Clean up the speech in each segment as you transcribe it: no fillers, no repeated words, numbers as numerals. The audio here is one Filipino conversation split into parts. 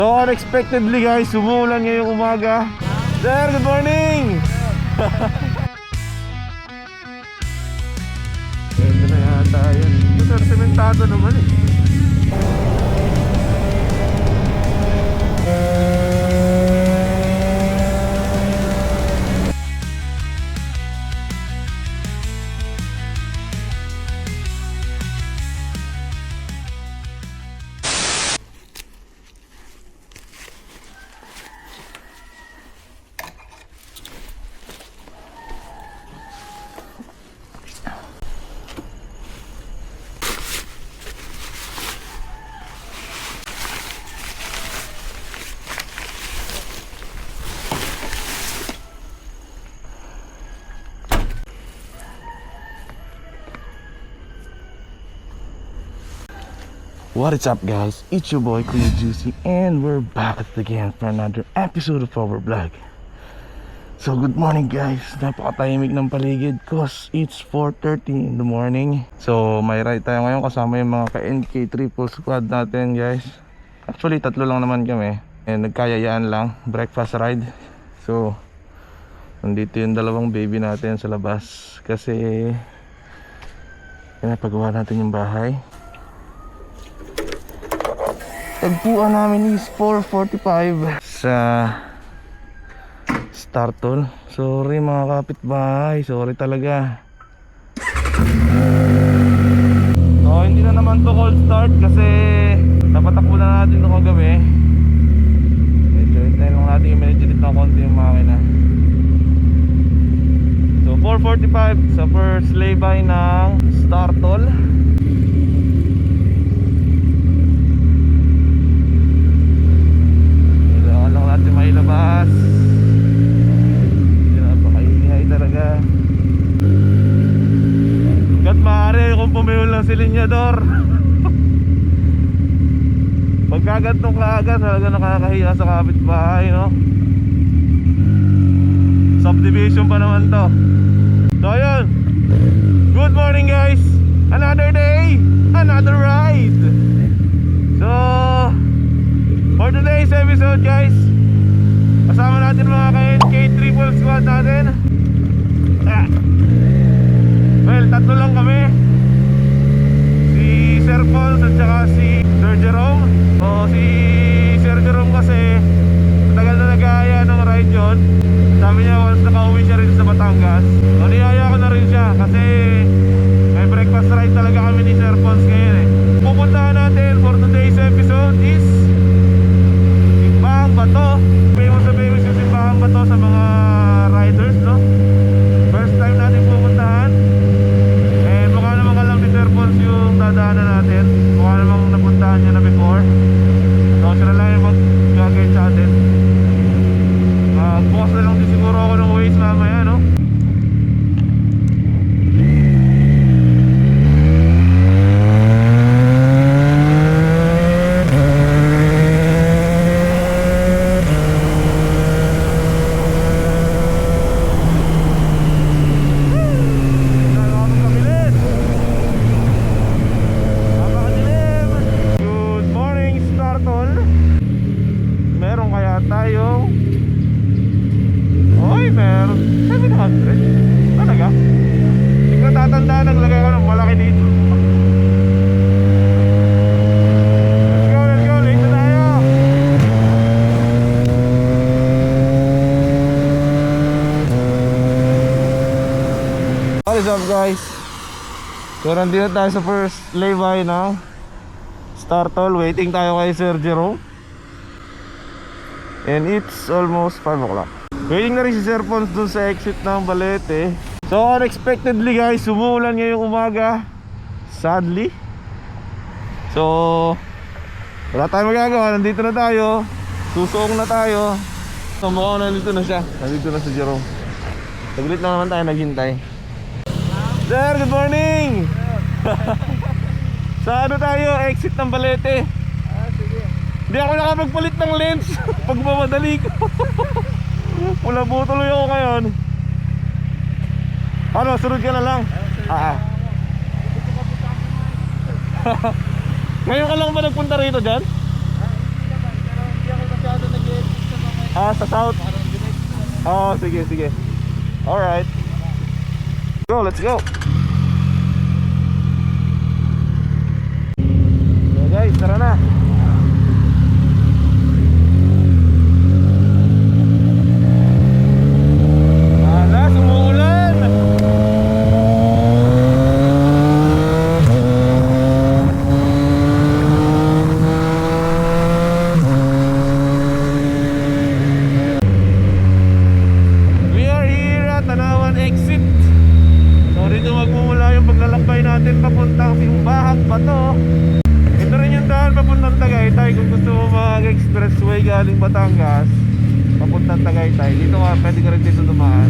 So unexpectedly guys, umuulan ngayong umaga. Sir, good morning! Ganda na yata yan. Ito sir, sementado naman eh. What is up guys, it's your boy Kuya Juicy and we're back again for another episode of our vlog. So good morning guys, napakatahimik ng paligid cause it's 4:30 in the morning. So may ride tayo ngayon kasama yung mga ka-NK triple squad natin guys. Actually tatlo lang naman kami and nagkayayaan lang, breakfast ride. So nandito yung dalawang baby natin sa labas kasi pinapagawa natin yung bahay. Tagpuan namin is 4:45 sa Startol. Sorry mga kapitbahay, sorry talaga. So hindi na naman to cold start kasi napatakbo na natin ito kagabi. Medyo hintayin lang natin yung medyo dito na konti yung makina. So 4:45 sa first lay-by ng Startol. Natin mailabas. Napakaingay talaga. Hanggat maaari kung pumihol lang si linyador. Pagkagantong kaagad talaga nakakahiya sa kapitbahay, no? Subdivision pa naman to. So ayun, good morning guys. Another day, another ride. So for today's episode guys, kasama natin mga ka-NK triple squad natin. Well, tatlo lang kami, si Sir Paul at saka si Sir Jerome. So si Sir Jerome kasi matagal na nag-aaya ng ride yun. Sabi niya once nakauwi siya rin sa Batangas, so niyaya ko na rin siya kasi may breakfast ride talaga kami ni Sir Paul ngayon eh. Pupuntahan natin for today's episode is Simbahang Bato. Famous yung Simbahang Bato sa mga riders, no? First time natin pupuntahan. And mukha namang alam ni Sir Pons yung dadaanan natin. Mukha namang napuntahan niya na before. So siya na lang yung mag-guide sa atin. Bukas na lang din siguro ako ng Waze mamaya, no? What is up guys? So nandito tayo sa first lay-by ng Startol. Waiting tayo kay Sir Jerome. And it's almost 5 o'clock. Waiting na rin si Sir Pons dun sa exit ng Balete. So unexpectedly guys, umuulan ngayong umaga. Sadly. So wala tayong magagawa, nandito na tayo. Susuong na tayo. So mukhang nandito na siya. Nandito na si Jerome. Saglit lang naman tayo naghintay. Sir, good morning! Sa ano tayo, exit ng Balete. Sige. Hindi ako nakapagpalit ng lens pag mamadali ko. Wala po tuloy ako ngayon. Ano, sunod ka na lang? Ngayon ka lang ba nagpunta rito dyan? Hindi naman, pero hindi ako sa south. Oh, sige, sige. Alright. Go, let's go. So guys, tara na. Alas, umuulan. We are here at Tanawan Exit. So dito magmumula yung paglalakbay natin papuntang Simbahang Bato. Ito rin yung daan papuntang Tagaytay. Kung gusto mo mag-expressway galing Batangas papuntang Tagaytay, dito ka, pwede ka rin dito dumaan.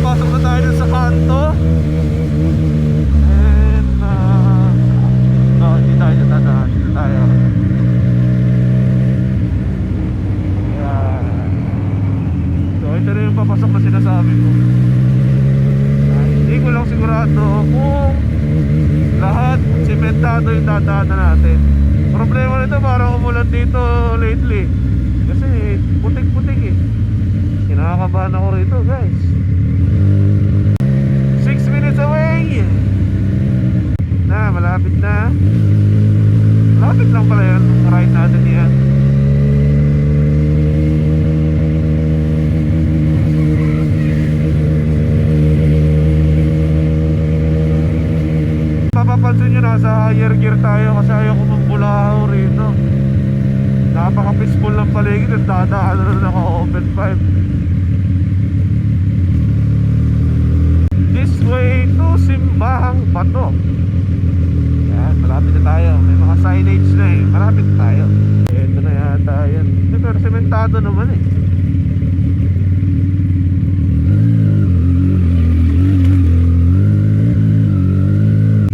Pasok na tayo dun sa kanto. And no, hindi tayo natadaan. Dito tayo. Ayan. So ito na yung papasok na sinasabi ko. Hindi ko lang sigurado kung lahat sementado yung dadaanan natin. Problema nito, parang umulan dito lately. Kasi putik-putik eh. Kinakabahan ako rito guys. 6 minutes away na, malapit na. Malapit lang pala yun, ride natin yan. Mapapansin nyo, nasa higher gear tayo kasi ayaw ko mambulahaw rito. Napaka-peaceful ng paligid at dadaan na naka-open 5. This way to Simbahang Bato. Yan, malapit na tayo. May mga signage na eh. Malapit na tayo. Ito na yata yan. Pero sementado naman eh.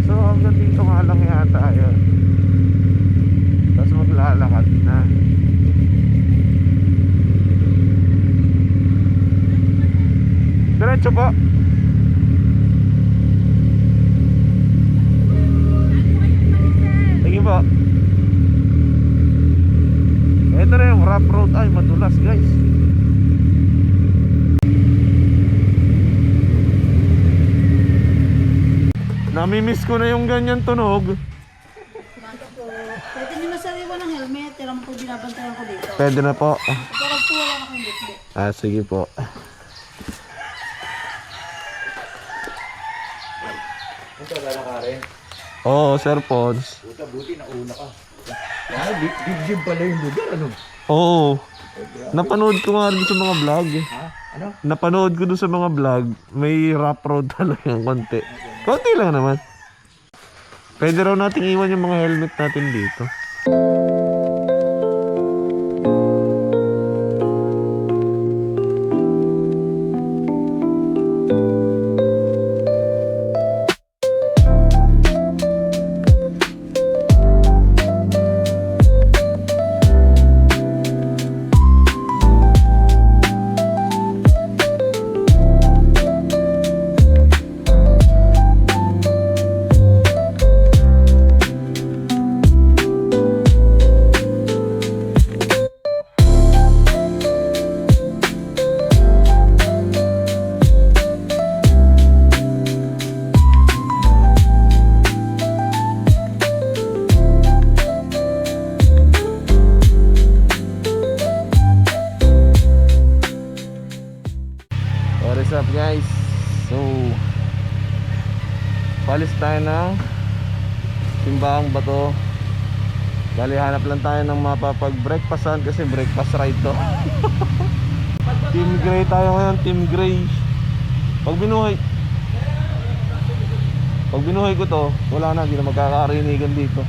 So hanggang dito nga lang yata yun. Tapos maglalakad na. Diretso po. Sige po. Ito na yung rough road. Ay, madulas guys. Namimiss ko na yung ganyan tunog. Pwede nyo nasariwa ng helmet. Tira mo po binabantayan ko dito. Pwede na po. Pero po wala na kong bitbit. Ah, sige po. Ito, lalakarin. Oo, Sir Pons. Puta, buti nauna ka. Ah, dibdib pala yung lugar, ano? Oo. Napanood ko nga rin sa mga vlog. Ha? Ano? Napanood ko dun sa mga vlog. May rough road talagang konti. Konti lang naman. Pwede raw nating iwan yung mga helmet natin dito. What's up guys? So palis tayo ng Simbahang Bato. Bali hanap lang tayo ng mapapag-breakfastan kasi breakfast ride to. Team Gray tayo ngayon, Team Gray. Pag binuhay ko to, wala na, hindi na magkakaarinigan dito.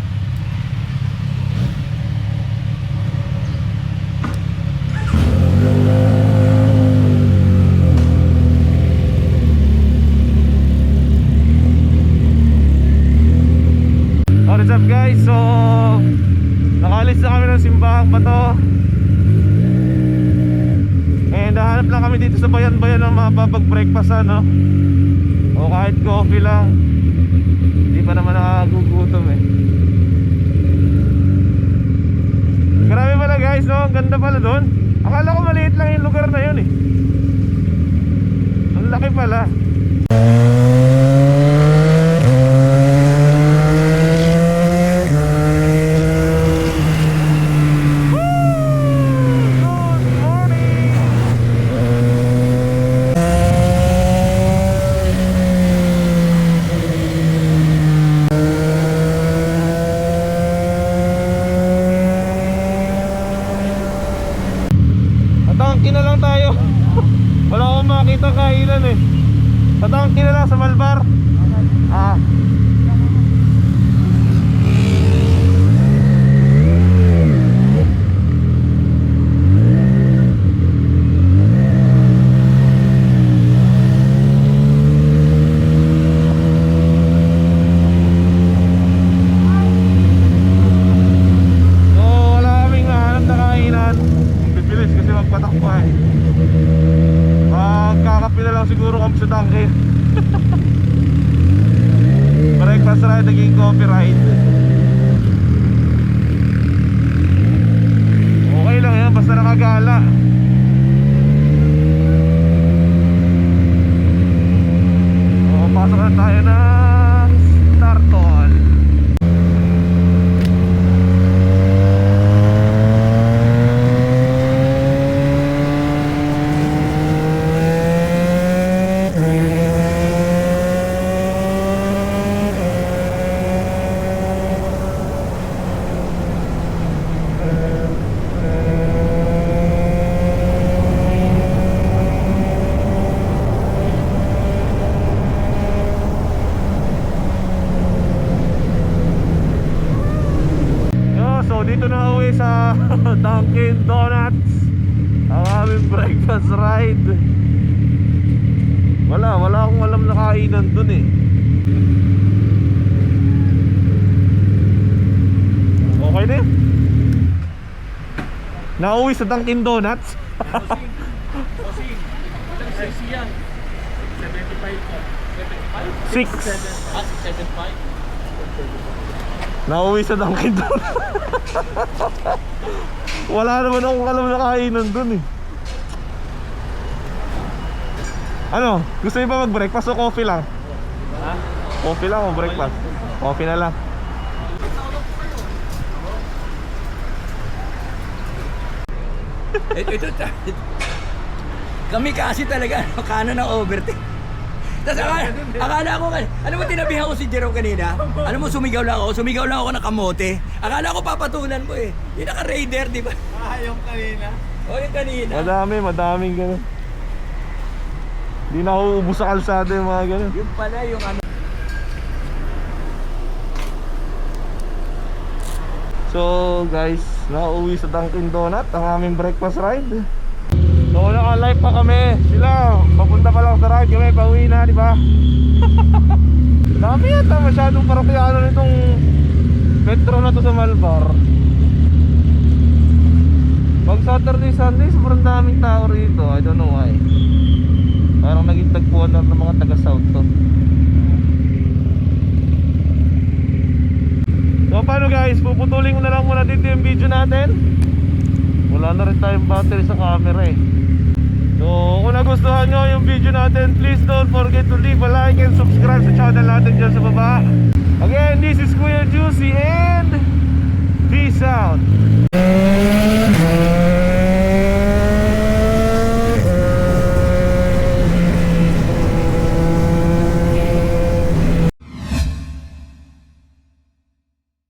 What's up guys? So nakaalis na kami ng Simbahang Bato. And nahanap lang kami dito sa bayan-bayan ng mapapag-breakfast no? O kahit coffee lang. Hindi pa naman nakagugutom eh. Grabe pala guys no? Ang ganda pala doon. Akala ko maliit lang yung lugar na yun eh. Ang laki pala. Tatangkin na lang tayo. Wala akong makita kainan eh. Tatangkin na lang sa Malbar. Ah. So wala kaming nahanap na kainan. Bibilis kasi magpatakbo eh. Magkakapi na lang siguro kami sa tangke. Breakfast ride naging coffee ride. Okay lang yan basta nakagala. So pasok na tayo ng Startol. So dito na uwi sa Dunkin Donuts ang aming breakfast ride. Wala akong alam na kainan dun eh. Okay din. Nauwi sa Dunkin Donuts. Bossing. 6 yan. 75 po. 6. 75? Nauwi sa Dunkin Donuts. Wala naman akong alam na kainan dun eh. Ano? Gusto niyo ba mag-breakfast o coffee lang? Ha? Coffee lang o breakfast? Coffee na lang. Ito, kami kasi talaga kanan ng overtake. Tapos akala ko, alam mo tinabihan ko si Jerome kanina? Alam mo sumigaw lang ako ng kamote. Akala ko papatulan ko eh. Yung naka-raider, di ba? Yung kanina. O yung kanina. Madaming ganun. Hindi na ako ubus sa kalsada yung mga ganun. Yung pala yung ano. So guys, nauwi sa Dunkin Donut ang aming breakfast ride. So naka-live pa kami. Sila, papunta pa lang sa ride. Kami pauwi na, di ba? Dami yata masyadong parokyano nitong metro na to sa Malbar. Pag Saturday, Sunday, sobrang daming tao rito. I don't know why. Parang naging tagpuan lang ng mga taga-south to. So paano guys, puputulin ko na lang muna dito yung video natin. Wala na rin tayong battery sa camera eh. So kung nagustuhan nyo yung video natin, please don't forget to leave a like and subscribe sa channel natin dyan sa baba. Again, this is Kuya Juicy